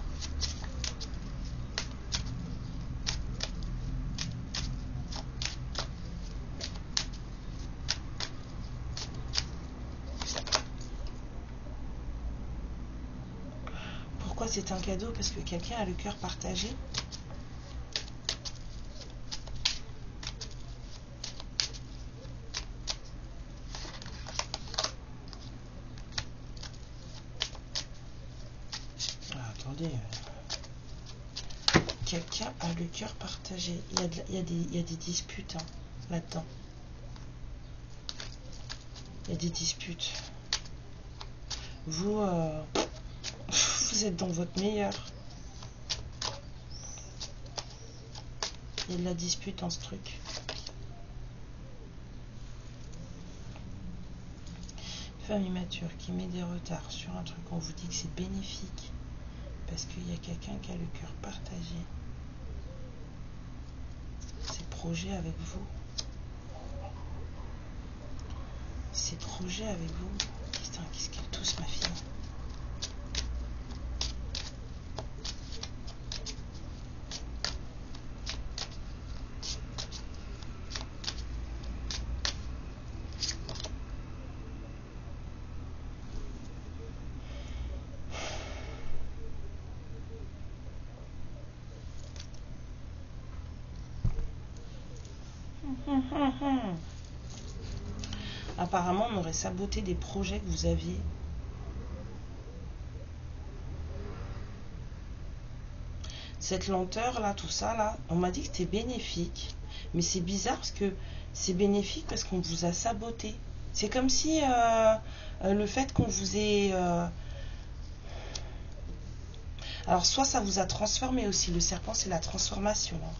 Pourquoi c'est un cadeau? Parce que quelqu'un a le cœur partagé. Ah, attendez. Quelqu'un a le cœur partagé. Il y a des disputes hein, là-dedans. Il y a des disputes. Vous, vous êtes dans votre meilleur. Il y a de la dispute dans ce truc. Femme immature qui met des retards sur un truc, on vous dit que c'est bénéfique. Parce qu'il y a quelqu'un qui a le cœur partagé. Ses projets avec vous. Ses projets avec vous. Putain, qu'est-ce qu'elle tousse ma fille. Apparemment, on aurait saboté des projets que vous aviez. Cette lenteur là, tout ça là, on m'a dit que c'était bénéfique. Mais c'est bizarre parce que c'est bénéfique parce qu'on vous a saboté. C'est comme si le fait qu'on vous ait... Alors soit ça vous a transformé aussi. Le serpent c'est la transformation. Hein.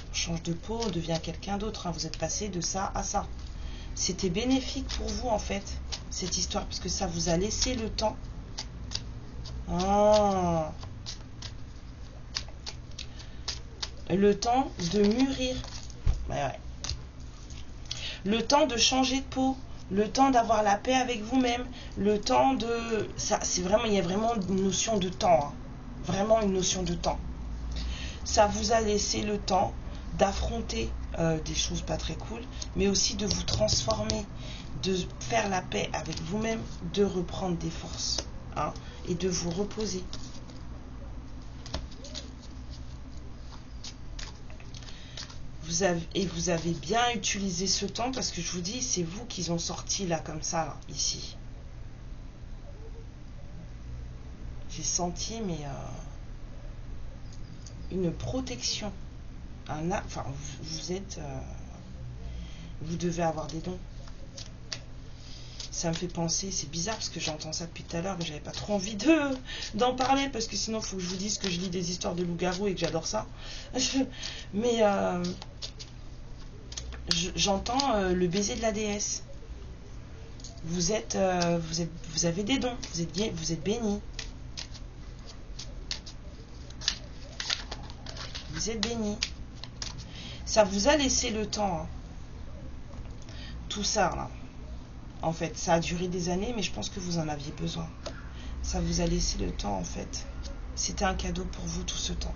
On change de peau, on devient quelqu'un d'autre. Hein. Vous êtes passé de ça à ça. C'était bénéfique pour vous en fait, cette histoire, parce que ça vous a laissé le temps. Oh. Le temps de mûrir. Ouais. Le temps de changer de peau. Le temps d'avoir la paix avec vous-même. Le temps de... ça, c'est vraiment, il y a vraiment une notion de temps. Hein. Vraiment une notion de temps. Ça vous a laissé le temps d'affronter des choses pas très cool, mais aussi de vous transformer, de faire la paix avec vous-même, de reprendre des forces hein, et de vous reposer. Vous avez bien utilisé ce temps parce que je vous dis, c'est vous qui ont sorti là comme ça, là, ici. J'ai senti mais une protection. Enfin, vous êtes... vous devez avoir des dons. Ça me fait penser, c'est bizarre parce que j'entends ça depuis tout à l'heure, mais j'avais pas trop envie d'en parler parce que sinon il faut que je vous dise que je lis des histoires de loups-garous et que j'adore ça. Mais j'entends le baiser de la déesse. Vous avez des dons, vous êtes bénis. Vous êtes bénis. Ça vous a laissé le temps, hein. Tout ça, là. En fait, ça a duré des années, mais je pense que vous en aviez besoin. Ça vous a laissé le temps, en fait. C'était un cadeau pour vous, tout ce temps.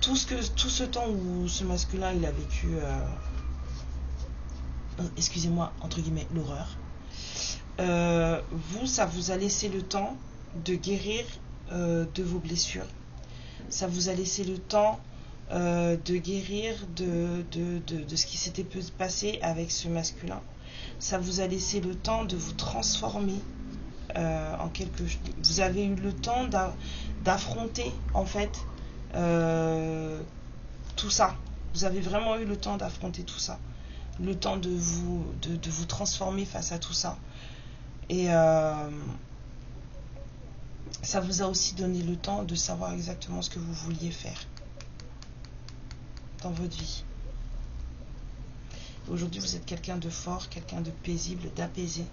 Tout ce temps où ce masculin, il a vécu, excusez-moi, entre guillemets, l'horreur. Vous, ça vous a laissé le temps de guérir de vos blessures. Ça vous a laissé le temps de guérir de ce qui s'était passé avec ce masculin. Ça vous a laissé le temps de vous transformer en quelque chose. Vous avez eu le temps d'affronter, en fait, tout ça. Vous avez vraiment eu le temps d'affronter tout ça. Le temps de vous transformer face à tout ça. Et ça vous a aussi donné le temps de savoir exactement ce que vous vouliez faire dans votre vie. Aujourd'hui, vous êtes quelqu'un de fort, quelqu'un de paisible, d'apaisé.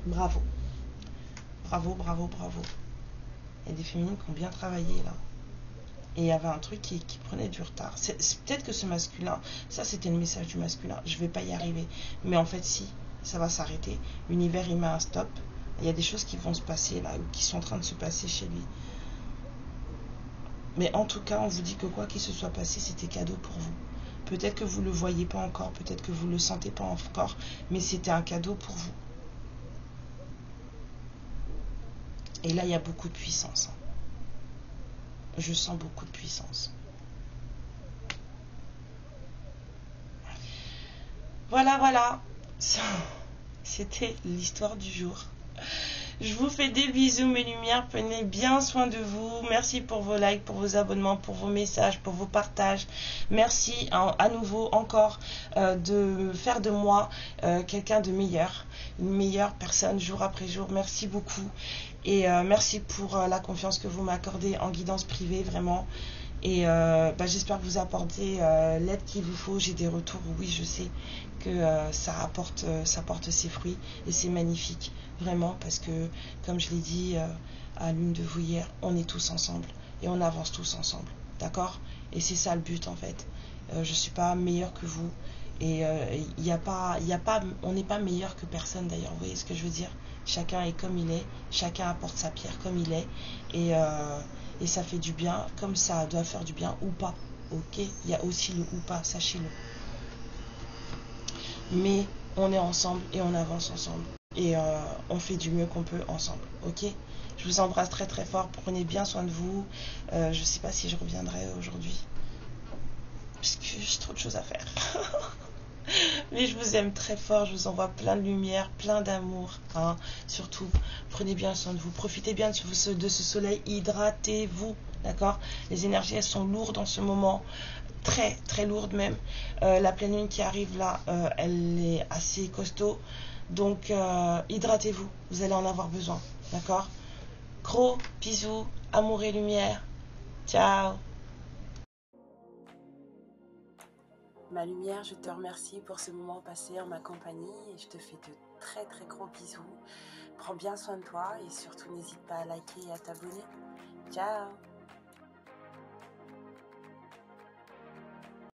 Bravo. Bravo, bravo, bravo. Il y a des féminines qui ont bien travaillé là. Et il y avait un truc qui prenait du retard. C'est peut-être que ce masculin, ça c'était le message du masculin, je vais pas y arriver. Mais en fait si, ça va s'arrêter. L'univers il met un stop. Il y a des choses qui vont se passer là, ou qui sont en train de se passer chez lui. Mais en tout cas, on vous dit que quoi qu'il se soit passé, c'était cadeau pour vous. Peut-être que vous ne le voyez pas encore, peut-être que vous ne le sentez pas encore, mais c'était un cadeau pour vous. Et là, il y a beaucoup de puissance. Je sens beaucoup de puissance. Voilà, voilà. C'était l'histoire du jour. Je vous fais des bisous mes lumières, prenez bien soin de vous. Merci pour vos likes, pour vos abonnements, pour vos messages, pour vos partages. Merci à nouveau encore de faire de moi quelqu'un de meilleur, une meilleure personne jour après jour. Merci beaucoup et merci pour la confiance que vous m'accordez en guidance privée vraiment. Et j'espère que vous apportez l'aide qu'il vous faut. J'ai des retours, oui je sais que ça porte ses fruits et c'est magnifique vraiment parce que comme je l'ai dit à l'une de vous hier, on est tous ensemble et on avance tous ensemble, d'accord? Et c'est ça le but en fait. Je suis pas meilleure que vous et on n'est pas meilleur que personne d'ailleurs, vous voyez ce que je veux dire? Chacun est comme il est, chacun apporte sa pierre comme il est et ça fait du bien comme ça doit faire du bien ou pas, ok? Il y a aussi le ou pas, sachez-le. Mais on est ensemble et on avance ensemble. Et on fait du mieux qu'on peut ensemble, ok? Je vous embrasse très très fort, prenez bien soin de vous. Je sais pas si je reviendrai aujourd'hui, parce que j'ai trop de choses à faire. Mais je vous aime très fort, je vous envoie plein de lumière, plein d'amour, hein. Surtout, prenez bien soin de vous, profitez bien de ce soleil, hydratez-vous, d'accord? Les énergies, elles sont lourdes en ce moment, très très lourdes même. La pleine lune qui arrive là, elle est assez costaud, donc hydratez-vous, vous allez en avoir besoin, d'accord? Gros bisous, amour et lumière, ciao! Ma lumière, je te remercie pour ce moment passé en ma compagnie et je te fais de très très gros bisous. Prends bien soin de toi et surtout n'hésite pas à liker et à t'abonner. Ciao!